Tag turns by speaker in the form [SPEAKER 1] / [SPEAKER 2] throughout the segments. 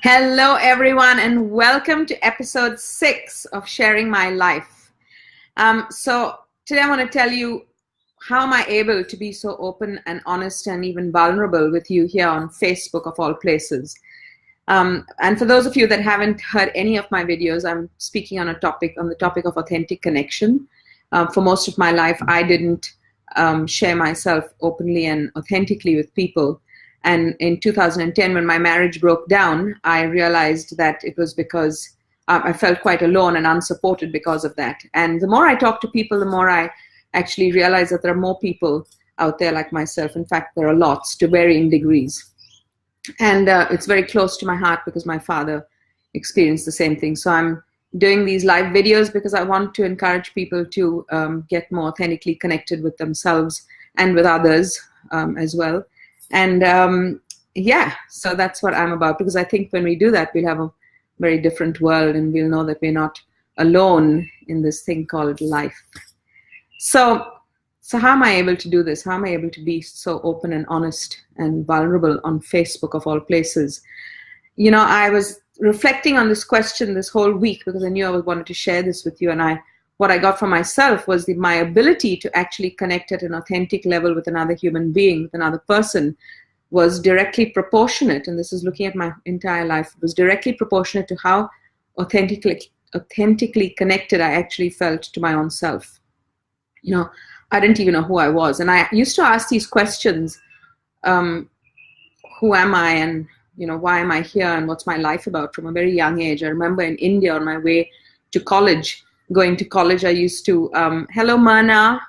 [SPEAKER 1] Hello, everyone, and welcome to episode 6 of Sharing My Life. So today I want to tell you how am I able to be so open and honest and even vulnerable with you here on Facebook of all places. And for those of you that haven't heard any of my videos, I'm speaking on the topic of authentic connection. For most of my life, I didn't share myself openly and authentically with people. And in 2010, when my marriage broke down, I realized that it was because I felt quite alone and unsupported because of that. And the more I talk to people, the more I actually realize that there are more people out there like myself. In fact, there are lots to varying degrees. And it's very close to my heart because my father experienced the same thing. So I'm doing these live videos because I want to encourage people to get more authentically connected with themselves and with others as well. And yeah, so that's what I'm about, because I think when we do that, we'll have a very different world and we'll know that we're not alone in this thing called life. So how am I able to do this? How am I able to be so open and honest and vulnerable on Facebook of all places? You know, I was reflecting on this question this whole week because I knew I wanted to share this with you, and what I got for myself was my ability to actually connect at an authentic level with another human being, with another person, was directly proportionate, and this is looking at my entire life, was directly proportionate to how authentically connected I actually felt to my own self. You know, I didn't even know who I was. And I used to ask these questions, who am I, and why am I here, and what's my life about, from a very young age. I remember in India on my way to college, going to college, I used to, hello Mana,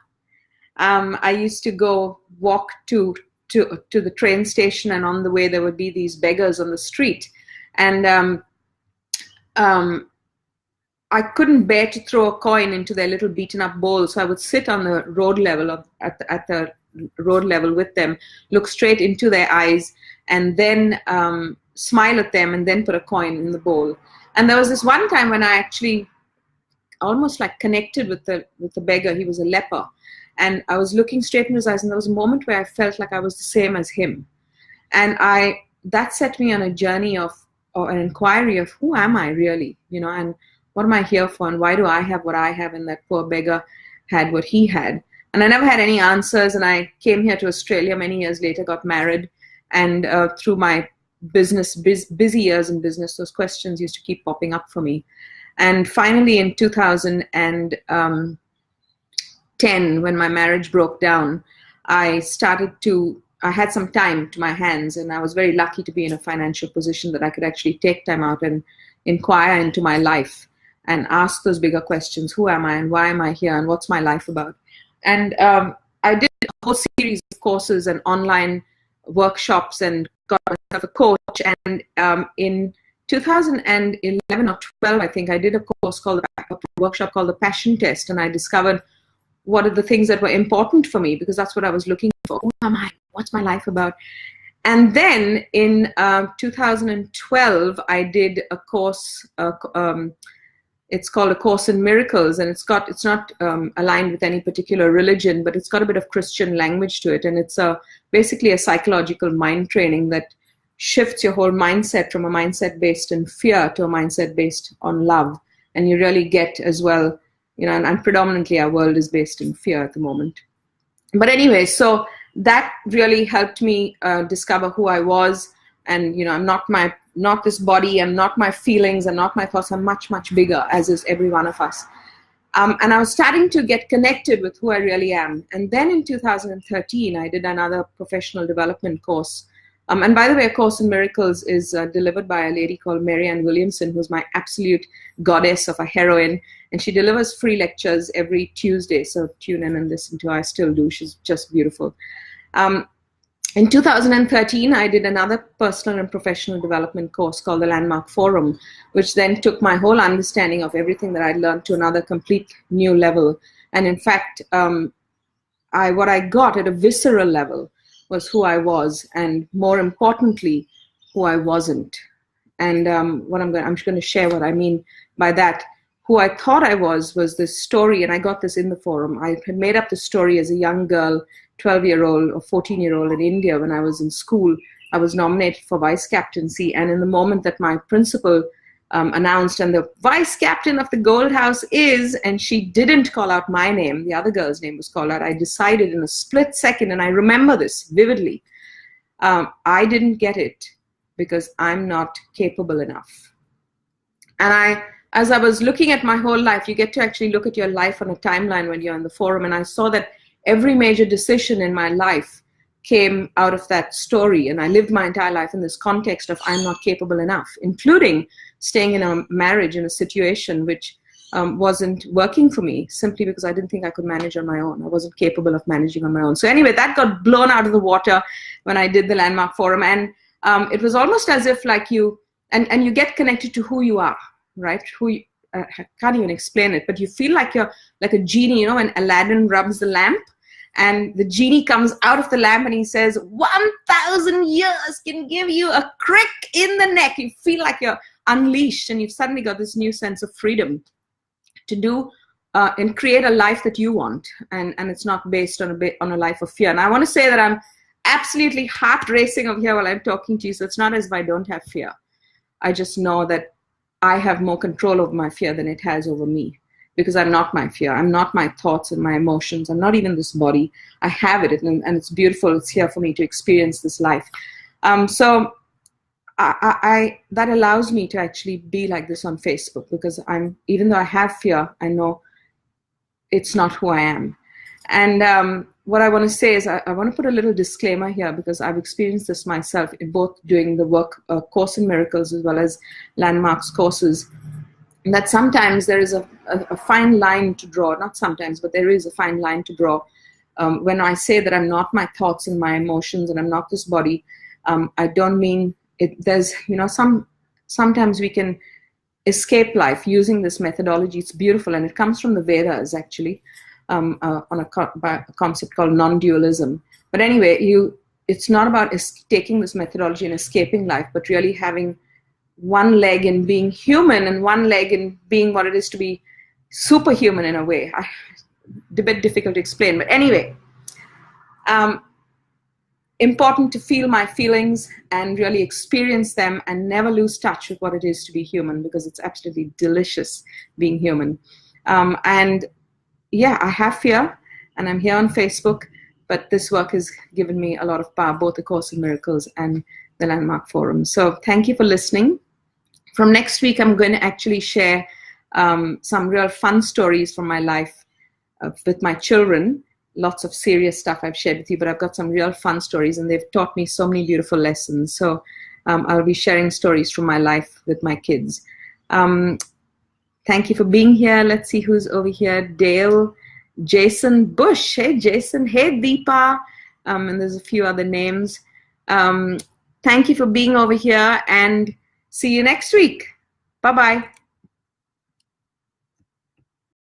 [SPEAKER 1] I used to go walk to the train station, and on the way there would be these beggars on the street, and I couldn't bear to throw a coin into their little beaten up bowl, so I would sit on the road level at the road level with them, look straight into their eyes, and then smile at them, and then put a coin in the bowl. And there was this one time when I actually almost like connected with the beggar. He was a leper, and I was looking straight in his eyes, and there was a moment where I felt like I was the same as him, and that set me on a journey or an inquiry of who am I really, and what am I here for, and why do I have what I have, and that poor beggar had what he had. And I never had any answers, and I came here to Australia many years later, got married, and through my busy years in business, those questions used to keep popping up for me. And finally in 2010, when my marriage broke down, I had some time to my hands, and I was very lucky to be in a financial position that I could actually take time out and inquire into my life and ask those bigger questions. Who am I, and why am I here, and what's my life about? And I did a whole series of courses and online workshops and got myself a coach. And in 2011 or 12, I think, I did a workshop called the Passion Test, and I discovered what are the things that were important for me, because that's what I was looking for. Who am I? What's my life about? And then in 2012, I did a course. It's called A Course in Miracles, and it's not aligned with any particular religion, but it's got a bit of Christian language to it, and it's basically a psychological mind training that shifts your whole mindset from a mindset based in fear to a mindset based on love. And you really get as well, and predominantly our world is based in fear at the moment. But anyway, so that really helped me discover who I was. And I'm not this body, I'm not my feelings, I'm not my thoughts, I'm much, much bigger, as is every one of us. And I was starting to get connected with who I really am. And then in 2013, I did another professional development course. And by the way, A Course in Miracles is delivered by a lady called Marianne Williamson, who's my absolute goddess of a heroine. And she delivers free lectures every Tuesday. So tune in and listen to her. I still do. She's just beautiful. In 2013, I did another personal and professional development course called the Landmark Forum, which then took my whole understanding of everything that I'd learned to another complete new level. And in fact, what I got at a visceral level was who I was, and more importantly, who I wasn't. And I'm just going to share what I mean by that. Who I thought I was this story, and I got this in the forum. I had made up the story as a young girl, 12-year-old or 14-year-old in India when I was in school, I was nominated for vice captaincy. And in the moment that my principal announced, and the vice captain of the Gold House is, and she didn't call out my name, the other girl's name was called out, I decided in a split second, and I remember this vividly, I didn't get it because I'm not capable enough. And as I was looking at my whole life, you get to actually look at your life on a timeline when you're in the forum, and I saw that every major decision in my life came out of that story, and I lived my entire life in this context of I'm not capable enough, including staying in a marriage in a situation which wasn't working for me, simply because I didn't think I could manage on my own. I wasn't capable of managing on my own. So anyway, that got blown out of the water when I did the Landmark Forum, and it was almost as if like you get connected to who you are, right? I can't even explain it, but you feel like you're like a genie, you know, when Aladdin rubs the lamp and the genie comes out of the lamp and he says, 1,000 years can give you a crick in the neck. You feel like you're unleashed, and you've suddenly got this new sense of freedom to do and create a life that you want, and it's not based on a life of fear. And I want to say that I'm absolutely heart racing over here while I'm talking to you, so it's not as if I don't have fear. I just know that I have more control over my fear than it has over me, because I'm not my fear. I'm not my thoughts and my emotions. I'm not even this body. I have it, and it's beautiful. It's here for me to experience this life. So that allows me to actually be like this on Facebook, because even though I have fear, I know it's not who I am. And what I want to say is I want to put a little disclaimer here, because I've experienced this myself in both doing the work Course in Miracles as well as Landmark's courses, that sometimes there is a fine line to draw. Not sometimes, but there is a fine line to draw. When I say that I'm not my thoughts and my emotions and I'm not this body, I don't mean it. There's, you know, sometimes we can escape life using this methodology. It's beautiful, and it comes from the Vedas, actually, on a concept called non-dualism. But anyway, it's not about taking this methodology and escaping life, but really having one leg in being human and one leg in being what it is to be superhuman in a way. A bit difficult to explain, but anyway, important to feel my feelings and really experience them and never lose touch with what it is to be human, because it's absolutely delicious being human. And yeah, I have fear, and I'm here on Facebook, but this work has given me a lot of power, both the Course in Miracles and the Landmark Forum. So thank you for listening. From next week, I'm going to actually share some real fun stories from my life with my children. Lots of serious stuff I've shared with you, but I've got some real fun stories, and they've taught me so many beautiful lessons. So I'll be sharing stories from my life with my kids. Thank you for being here. Let's see who's over here. Dale, Jason Bush. Hey, Jason. Hey, Deepa. And there's a few other names. Thank you for being over here, and see you next week. Bye-bye.